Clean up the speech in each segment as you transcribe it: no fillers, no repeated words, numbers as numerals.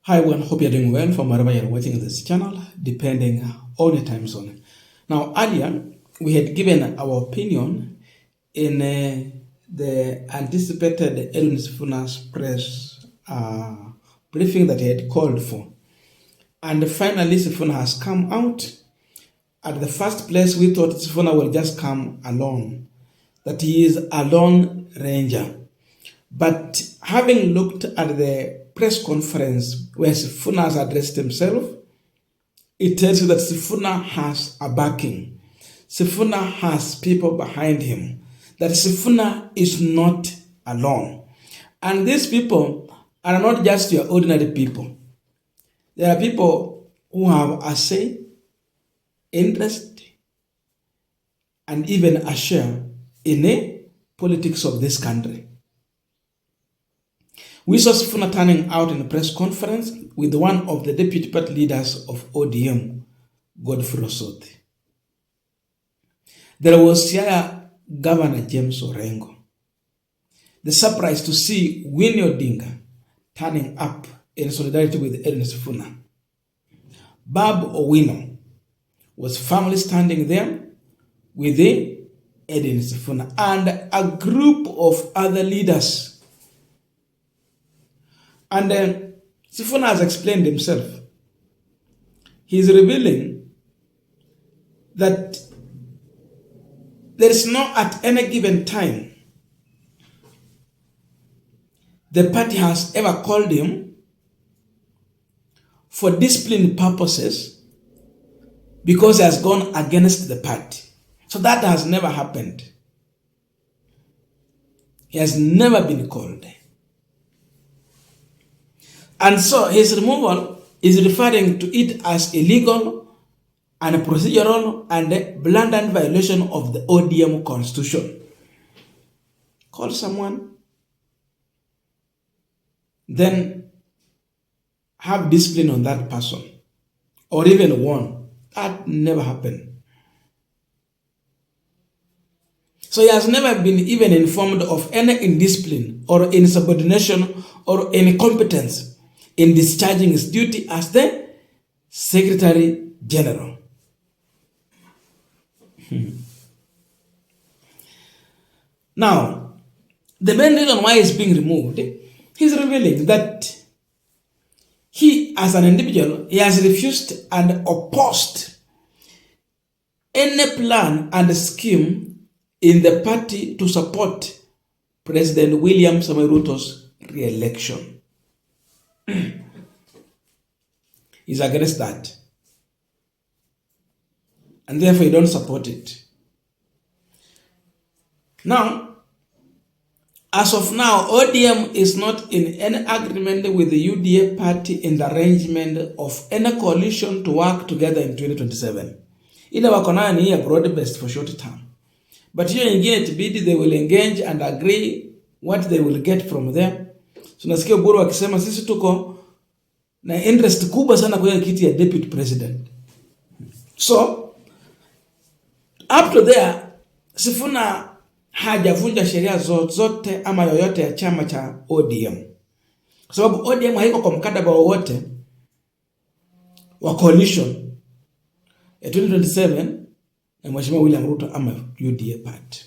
Hi everyone, hope you're doing well from wherever you're watching this channel, depending on your time zone. Now, earlier, we had given our opinion in the anticipated Sifuna's press briefing that he had called for. And finally, Sifuna has come out. At the first place, we thought Sifuna will just come alone, that he is a lone ranger. But having looked at the press conference where Sifuna has addressed himself, it tells you that Sifuna has a backing. Sifuna has people behind him. That Sifuna is not alone. And these people are not just your ordinary people. There are people who have a say, interest, and even a share in the politics of this country. We saw Sifuna turning out in a press conference with one of the deputy party leaders of ODM, Godfrey Osote. There was Siaya Governor James Orengo. The surprise to see Winnie Odinga turning up in solidarity with Edwin Sifuna. Bob Owino was firmly standing there with the Edwin Sifuna and a group of other leaders. And Sifuna has explained himself. He is revealing that there is no at any given time the party has ever called him for discipline purposes because he has gone against the party. So that has never happened. He has never been called. And so his removal is referring to it as illegal and procedural and a blatant violation of the ODM constitution. Call someone, then have discipline on that person, or even warn. That never happened. So he has never been even informed of any indiscipline or insubordination or incompetence in discharging his duty as the Secretary General. Now, the main reason why he's being removed, he's revealing that he, as an individual, he has refused and opposed any plan and scheme in the party to support President William Samoei Ruto's re-election. He's against that. And therefore he don't support it. Now, as of now, ODM is not in any agreement with the UDA party in the arrangement of any coalition to work together in 2027. Ile wako nayo ni broad-based for short term. But hiyo ingine tibidi they will engage and agree what they will get from there. So nasikia Oburu akisema sisi tuko na interest kubwa sana kwa kiti ya deputy president. So up to there, Sifuna hajavunja sheria zote ama yoyote ya chama cha ODM. Kwa sababu ODM haiko kwa mkataba wowote wa coalition ya 2027 na Mheshimiwa William Ruto ama UDA party.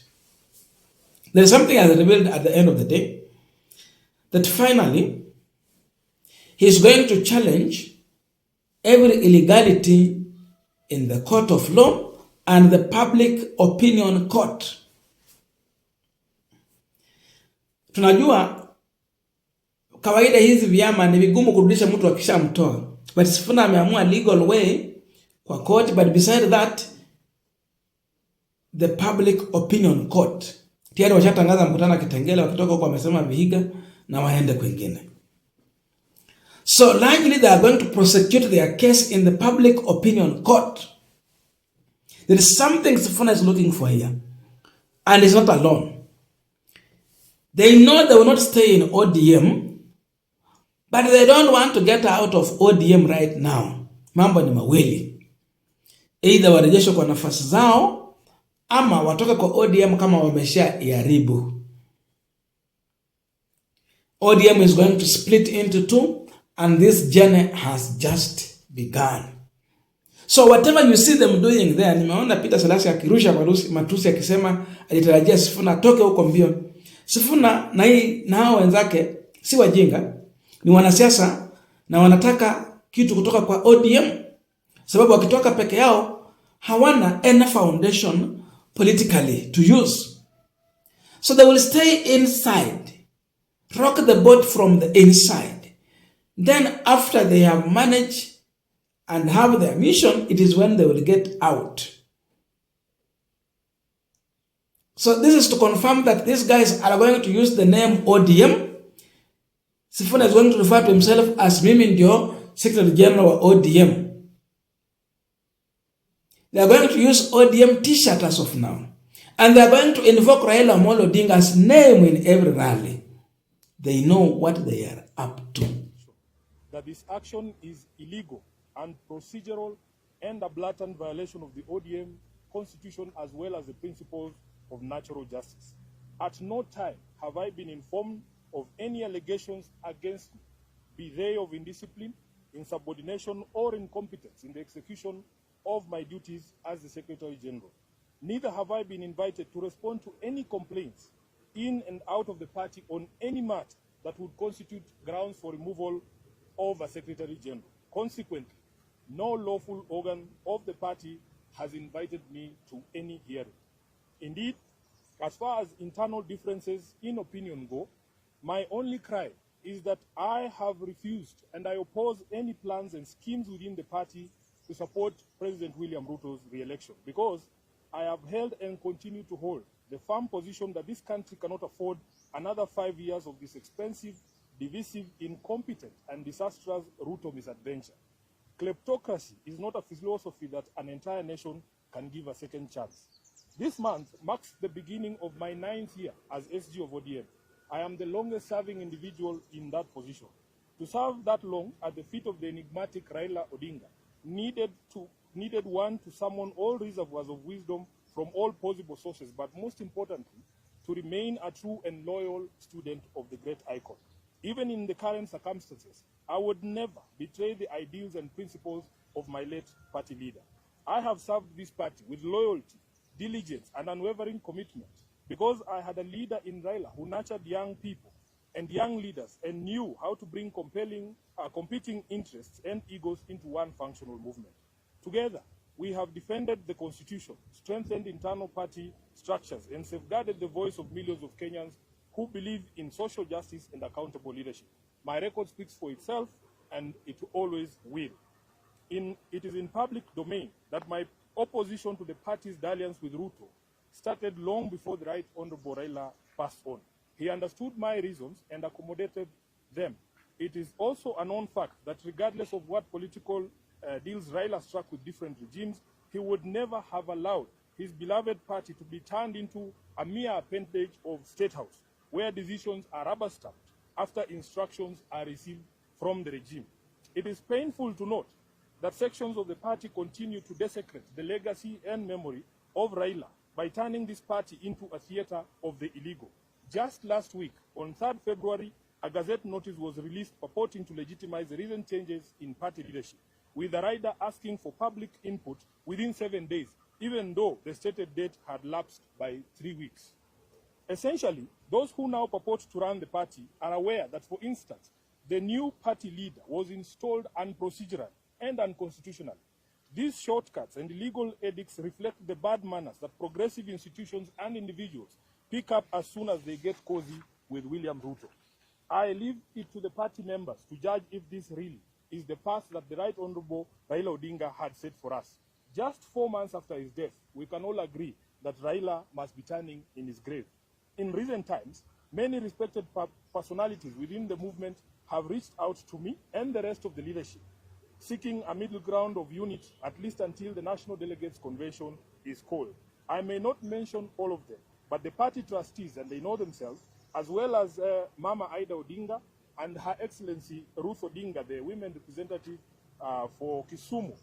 There is something as revealed at the end of the day, that finally he is going to challenge every illegality in the court of law and the public opinion court. Tunajua kawaida hizi vyama ni vigumu kurudisha mtu akishamtoa, but Sifuna ameamua legal way kwa court, but beside that the public opinion court tayari washatangaza mkutano Kitengele, wakitoka kwa wamesema Vihiga na waende kwingine. So likely they are going to prosecute their case in the public opinion court. There is something Sifuna is looking for here, and he's not alone. They know they will not stay in ODM, but they don't want to get out of ODM right now. Mambo ni mawili. Either warejeshwe kwa nafasi zao ama watoke kwa ODM kama wamesha iharibu. ODM is going to split into two, And this journey has just begun. So whatever you see them doing there, nimeona Peter Selassie akirusha matusi akisema alitarajia Sifuna toke huko mbio. Sifuna na hao wenzake si wajinga, ni wanasiasa na wanataka kitu kutoka kwa ODM, sababu wakitoka peke yao hawana any foundation politically to use. So they will stay inside, rock the boat from the inside. Then after they have managed and have their mission, it is when they will get out. So this is to confirm that these guys are going to use the name ODM. Sifuna is going to refer to himself as mimi ndio Secretary General wa ODM. They are going to use ODM t-shirt as of now. And they are going to invoke Raila Amolo Odinga's name in every rally. They know what they are up to. That this action is illegal and procedural and a blatant violation of the ODM constitution as well as the principles of natural justice. At no time have I been informed of any allegations against me, be they of indiscipline, insubordination, or incompetence in the execution of my duties as the Secretary General. Neither have I been invited to respond to any complaints in and out of the party on any matter that would constitute grounds for removal of a Secretary General. Consequently, no lawful organ of the party has invited me to any hearing. Indeed, as far as internal differences in opinion go, my only cry is that I have refused and I oppose any plans and schemes within the party to support President William Ruto's re-election, because I have held and continue to hold the firm position that this country cannot afford another 5 years of this expensive, divisive, incompetent, and disastrous Ruto misadventure. Kleptocracy is not a philosophy that an entire nation can give a second chance. This month marks the beginning of my 9th year as SG of ODM. I am the longest serving individual in that position. To serve that long at the feet of the enigmatic Raila Odinga needed one to summon all reservoirs of wisdom from all possible sources, but most importantly, to remain a true and loyal student of the great icon. Even in the current circumstances, I would never betray the ideals and principles of my late party leader. I have served this party with loyalty, diligence, and unwavering commitment because I had a leader in Raila who nurtured young people and young leaders and knew how to bring competing interests and egos into one functional movement. Together, we have defended the Constitution, strengthened internal party structures, and safeguarded the voice of millions of Kenyans who believe in social justice and accountable leadership. My record speaks for itself, and it always will. It is in public domain that my opposition to the party's dalliance with Ruto started long before the Right Honorable Raila passed on. He understood my reasons and accommodated them. It is also a known fact that regardless of what political deals Raila struck with different regimes, he would never have allowed his beloved party to be turned into a mere appendage of State House, where decisions are rubber-stamped after instructions are received from the regime. It is painful to note that sections of the party continue to desecrate the legacy and memory of Raila by turning this party into a theater of the illegal. Just last week, on 3rd February, a Gazette notice was released purporting to legitimize the recent changes in party leadership, with the rider asking for public input within 7 days, even though the stated date had lapsed by 3 weeks. Essentially, those who now purport to run the party are aware that, for instance, the new party leader was installed unprocedural and unconstitutional. These shortcuts and illegal edicts reflect the bad manners that progressive institutions and individuals pick up as soon as they get cozy with William Ruto. I leave it to the party members to judge if this really is the path that the Right Honorable Raila Odinga had set for us. Just 4 months after his death, we can all agree that Raila must be turning in his grave. In recent times, many respected personalities within the movement have reached out to me and the rest of the leadership, seeking a middle ground of unity, at least until the National Delegates Convention is called. I may not mention all of them, but the party trustees, and they know themselves, as well as Mama Ida Odinga and Her Excellency Ruth Odinga, the women representative for Kisumu,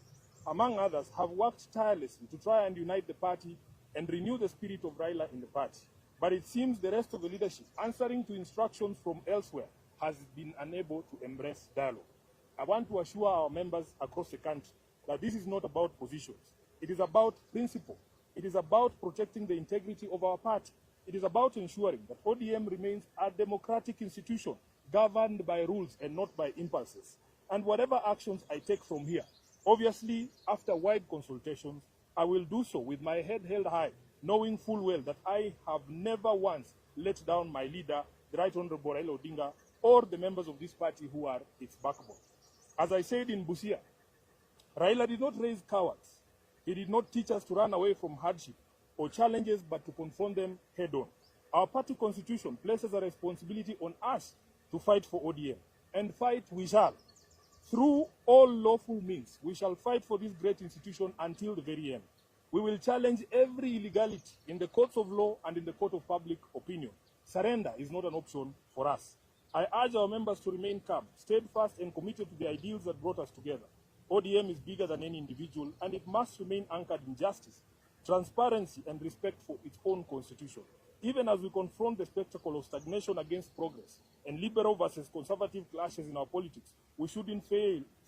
among others, have worked tirelessly to try and unite the party and renew the spirit of Raila in the party. But it seems the rest of the leadership, answering to instructions from elsewhere, has been unable to embrace dialogue. I want to assure our members across the country that this is not about positions. It is about principle. It is about protecting the integrity of our party. It is about ensuring that ODM remains a democratic institution governed by rules and not by impulses. And whatever actions I take from here, obviously, after wide consultations, I will do so with my head held high, knowing full well that I have never once let down my leader, the Right Honorable Raila Odinga, or the members of this party who are its backbone. As I said in Busia, Raila did not raise cowards. He did not teach us to run away from hardship or challenges, but to confront them head-on. Our party constitution places a responsibility on us to fight for ODM, and fight we shall. Through all lawful means, we shall fight for this great institution until the very end. We will challenge every illegality in the courts of law and in the court of public opinion. Surrender is not an option for us. I urge our members to remain calm, steadfast, and committed to the ideals that brought us together. ODM is bigger than any individual, and it must remain anchored in justice, transparency, and respect for its own constitution. Even as we confront the spectacle of stagnation against progress and liberal versus conservative clashes in our politics, we shouldn't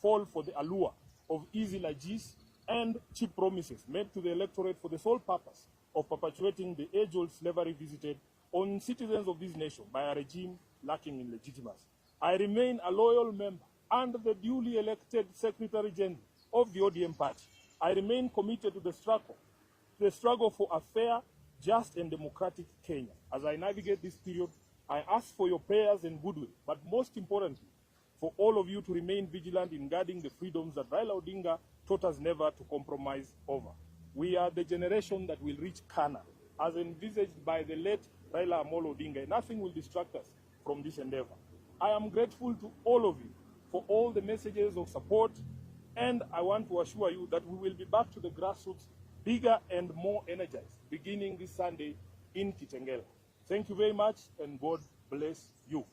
fall for the allure of easy largesse and cheap promises made to the electorate for the sole purpose of perpetuating the age-old slavery visited on citizens of this nation by a regime lacking in legitimacy. I remain a loyal member and the duly elected Secretary General of the ODM party. I remain committed to the struggle for a fair, just, and democratic Kenya. As I navigate this period, I ask for your prayers and goodwill, but most importantly, for all of you to remain vigilant in guarding the freedoms that Raila Odinga taught us never to compromise over. We are the generation that will reach Canaan, as envisaged by the late Raila Amolo Odinga. Nothing will distract us from this endeavor. I am grateful to all of you for all the messages of support, and I want to assure you that we will be back to the grassroots, bigger and more energized, beginning this Sunday in Kitengela. Thank you very much, and God bless you.